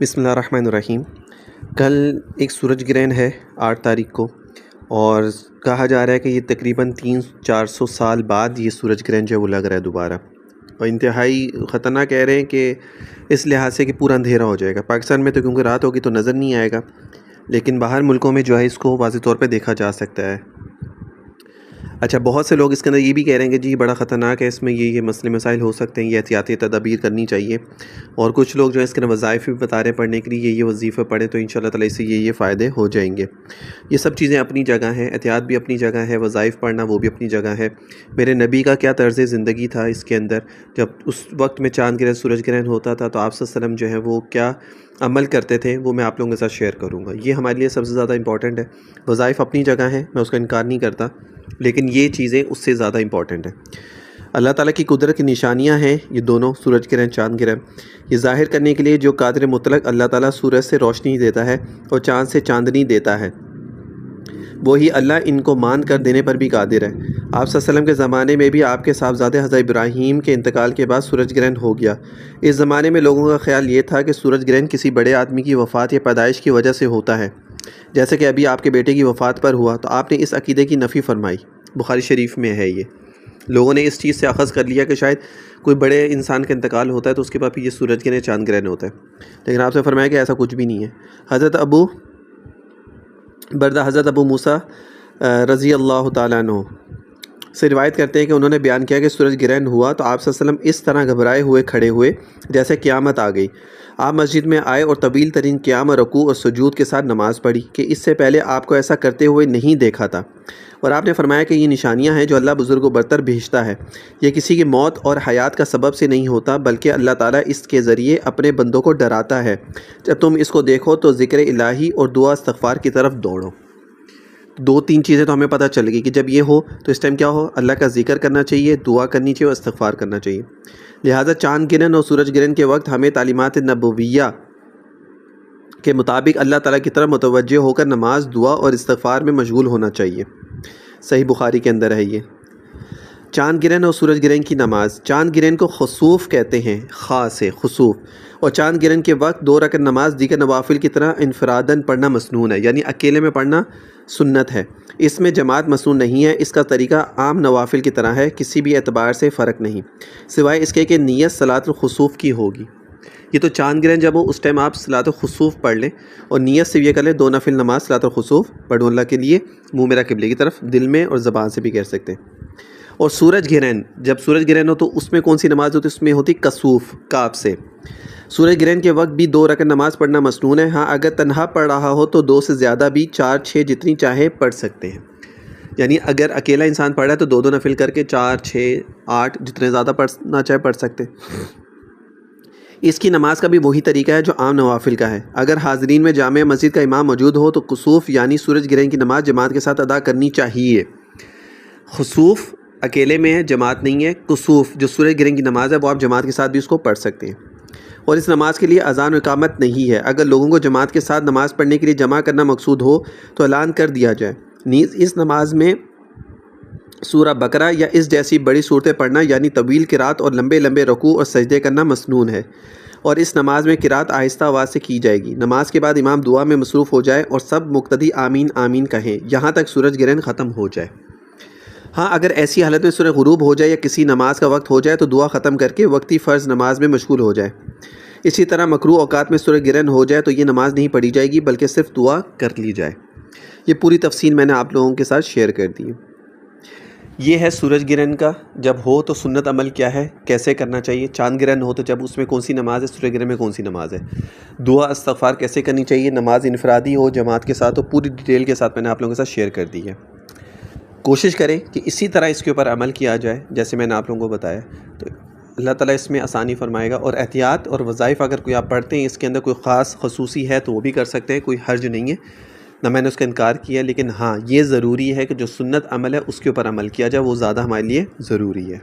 بسم اللہ الرحمن الرحیم۔ کل ایک سورج گرہن ہے 8 تاریخ کو، اور کہا جا رہا ہے کہ یہ تقریباً 300-400 سال بعد یہ سورج گرہن جو ہے وہ لگ رہا ہے دوبارہ، اور انتہائی خطرناک کہہ رہے ہیں کہ اس لحاظ سے کہ پورا اندھیرا ہو جائے گا۔ پاکستان میں تو کیونکہ رات ہوگی تو نظر نہیں آئے گا، لیکن باہر ملکوں میں جو ہے اس کو واضح طور پہ دیکھا جا سکتا ہے۔ اچھا، بہت سے لوگ اس کے اندر یہ بھی کہہ رہے ہیں کہ جی بڑا خطرناک ہے، اس میں یہ مسئلے مسائل ہو سکتے ہیں، یہ احتیاطی تدابیر کرنی چاہیے، اور کچھ لوگ جو ہے اس کے اندر وظائف بھی بتا رہے ہیں پڑھنے کے لیے، یہ وظیفے پڑھیں تو انشاءاللہ تعالیٰ اس سے یہ فائدے ہو جائیں گے۔ یہ سب چیزیں اپنی جگہ ہیں، احتیاط بھی اپنی جگہ ہے، وظائف پڑھنا وہ بھی اپنی جگہ ہے۔ میرے نبی کا کیا طرز زندگی تھا اس کے اندر، جب اس وقت میں چاند گرہن سورج گرہن ہوتا تھا تو آپ صلی اللہ علیہ وسلم جو ہے وہ کیا عمل کرتے تھے، وہ میں آپ لوگوں کے ساتھ شیئر کروں گا۔ یہ ہمارے لیے سب سے زیادہ امپورٹنٹ ہے۔ وظائف اپنی جگہ ہیں، میں اس کا انکار نہیں کرتا، لیکن یہ چیزیں اس سے زیادہ امپورٹنٹ ہیں۔ اللہ تعالیٰ کی قدرت کی نشانیاں ہیں یہ دونوں، سورج گرہن چاند گرہن۔ یہ ظاہر کرنے کے لیے جو قادر مطلق اللہ تعالیٰ سورج سے روشنی دیتا ہے اور چاند سے چاندنی دیتا ہے، وہی اللہ ان کو مان کر دینے پر بھی قادر ہے۔ آپ صلی اللہ علیہ وسلم کے زمانے میں بھی آپ کے صاحبزادے حضرت ابراہیم کے انتقال کے بعد سورج گرہن ہو گیا۔ اس زمانے میں لوگوں کا خیال یہ تھا کہ سورج گرہن کسی بڑے آدمی کی وفات یا پیدائش کی وجہ سے ہوتا ہے، جیسے کہ ابھی آپ کے بیٹے کی وفات پر ہوا، تو آپ نے اس عقیدے کی نفی فرمائی۔ بخاری شریف میں ہے، یہ لوگوں نے اس چیز سے اخذ کر لیا کہ شاید کوئی بڑے انسان کا انتقال ہوتا ہے تو اس کے بعد پھر یہ سورج گرہن چاند گرہن ہوتا ہے، لیکن آپ سے فرمایا کہ ایسا کچھ بھی نہیں ہے۔ حضرت ابو موسیٰ رضی اللہ تعالیٰ عنہ سے روایت کرتے ہیں کہ انہوں نے بیان کیا کہ سورج گرہن ہوا تو آپ صلی اللہ علیہ وسلم اس طرح گھبرائے ہوئے کھڑے ہوئے جیسے قیامت آ گئی۔ آپ مسجد میں آئے اور طویل ترین قیام اور رکوع اور سجود کے ساتھ نماز پڑھی کہ اس سے پہلے آپ کو ایسا کرتے ہوئے نہیں دیکھا تھا، اور آپ نے فرمایا کہ یہ نشانیاں ہیں جو اللہ بزرگ و برتر بھیجتا ہے، یہ کسی کی موت اور حیات کا سبب سے نہیں ہوتا، بلکہ اللہ تعالیٰ اس کے ذریعے اپنے بندوں کو ڈراتا ہے۔ جب تم اس کو دیکھو تو ذکر الہی اور دعا استغفار کی طرف دوڑو۔ 2-3 چیزیں تو ہمیں پتہ چل گئی کہ جب یہ ہو تو اس ٹائم کیا ہو، اللہ کا ذکر کرنا چاہیے، دعا کرنی چاہیے اور استغفار کرنا چاہیے۔ لہٰذا چاند گرہن اور سورج گرہن کے وقت ہمیں تعلیمات نبویہ کے مطابق اللہ تعالیٰ کی طرف متوجہ ہو کر نماز، دعا اور استغفار میں مشغول ہونا چاہیے۔ صحیح بخاری کے اندر ہے یہ۔ چاند گرہن اور سورج گرہن کی نماز۔ چاند گرہن کو خسوف کہتے ہیں، خاص ہے خسوف، اور چاند گرہن کے وقت 2 رکعت نماز دیگر نوافل کی طرح انفراداً پڑھنا مسنون ہے، یعنی اکیلے میں پڑھنا سنت ہے۔ اس میں جماعت مسنون نہیں ہے، اس کا طریقہ عام نوافل کی طرح ہے، کسی بھی اعتبار سے فرق نہیں، سوائے اس کے کہ نیت صلاۃ الخسوف کی ہوگی۔ یہ تو چاند گرہن جب ہو اس ٹائم آپ صلاۃ الخسوف پڑھ لیں، اور نیت سے یہ کر لیں 2 نفل نماز صلاۃ الخسوف پڑھوں اللہ کے لیے، منہ میرا قبلے کی طرف، دل میں اور زبان سے بھی کہہ سکتے ہیں۔ اور سورج گرہن، جب سورج گرہن ہو تو اس میں کون سی نماز ہوتی ہے؟ اس میں ہوتی کسوف، کاف سے۔ سورج گرہن کے وقت بھی 2 رکعت نماز پڑھنا مسنون ہے، ہاں اگر تنہا پڑھ رہا ہو تو 2 سے زیادہ بھی، 4-6 جتنی چاہے پڑھ سکتے ہیں، یعنی اگر اکیلا انسان پڑھ رہا ہے تو 2 نفل کر کے 4، 6، 8 جتنے زیادہ پڑھنا چاہے پڑھ سکتے ہیں۔ اس کی نماز کا بھی وہی طریقہ ہے جو عام نوافل کا ہے۔ اگر حاضرین میں جامع مسجد کا امام موجود ہو تو کسوف یعنی سورج گرہن کی نماز جماعت کے ساتھ ادا کرنی چاہیے۔ خسوف اکیلے میں ہے، جماعت نہیں ہے۔ کسوف جو سورج گرہن کی نماز ہے وہ آپ جماعت کے ساتھ بھی اس کو پڑھ سکتے ہیں، اور اس نماز کے لیے اذان و اقامت نہیں ہے۔ اگر لوگوں کو جماعت کے ساتھ نماز پڑھنے کے لیے جمع کرنا مقصود ہو تو اعلان کر دیا جائے۔ نیز اس نماز میں سورہ بقرہ یا اس جیسی بڑی صورتیں پڑھنا، یعنی طویل قرات اور لمبے لمبے رکوع اور سجدے کرنا مسنون ہے، اور اس نماز میں قرات آہستہ آواز سے کی جائے گی۔ نماز کے بعد امام دعا میں مصروف ہو جائے اور سب مقتدی آمین آمین کہیں یہاں تک سورج گرہن ختم ہو جائے۔ ہاں اگر ایسی حالت میں سورج غروب ہو جائے یا کسی نماز کا وقت ہو جائے تو دعا ختم کر کے وقتی فرض نماز میں مشغول ہو جائے۔ اسی طرح مکروہ اوقات میں سورج گرہن ہو جائے تو یہ نماز نہیں پڑھی جائے گی بلکہ صرف دعا کر لی جائے۔ یہ پوری تفصیل میں نے آپ لوگوں کے ساتھ شیئر کر دی ہے۔ یہ ہے سورج گرہن کا، جب ہو تو سنت عمل کیا ہے، کیسے کرنا چاہیے۔ چاند گرہن ہو تو جب اس میں کون سی نماز ہے، سورج گرہن میں کون سی نماز ہے، دعا استغفار کیسے کرنی چاہیے، نماز انفرادی ہو جماعت کے ساتھ، تو پوری ڈیٹیل کے ساتھ میں نے آپ لوگوں کے ساتھ شیئر کر دی ہے۔ کوشش کریں کہ اسی طرح اس کے اوپر عمل کیا جائے جیسے میں نے آپ لوگوں کو بتایا، تو اللہ تعالیٰ اس میں آسانی فرمائے گا۔ اور احتیاط اور وظائف اگر کوئی آپ پڑھتے ہیں اس کے اندر کوئی خاص خصوصی ہے تو وہ بھی کر سکتے ہیں، کوئی حرج نہیں ہے، نہ میں نے اس کا انکار کیا، لیکن ہاں یہ ضروری ہے کہ جو سنت عمل ہے اس کے اوپر عمل کیا جائے، وہ زیادہ ہمارے لیے ضروری ہے۔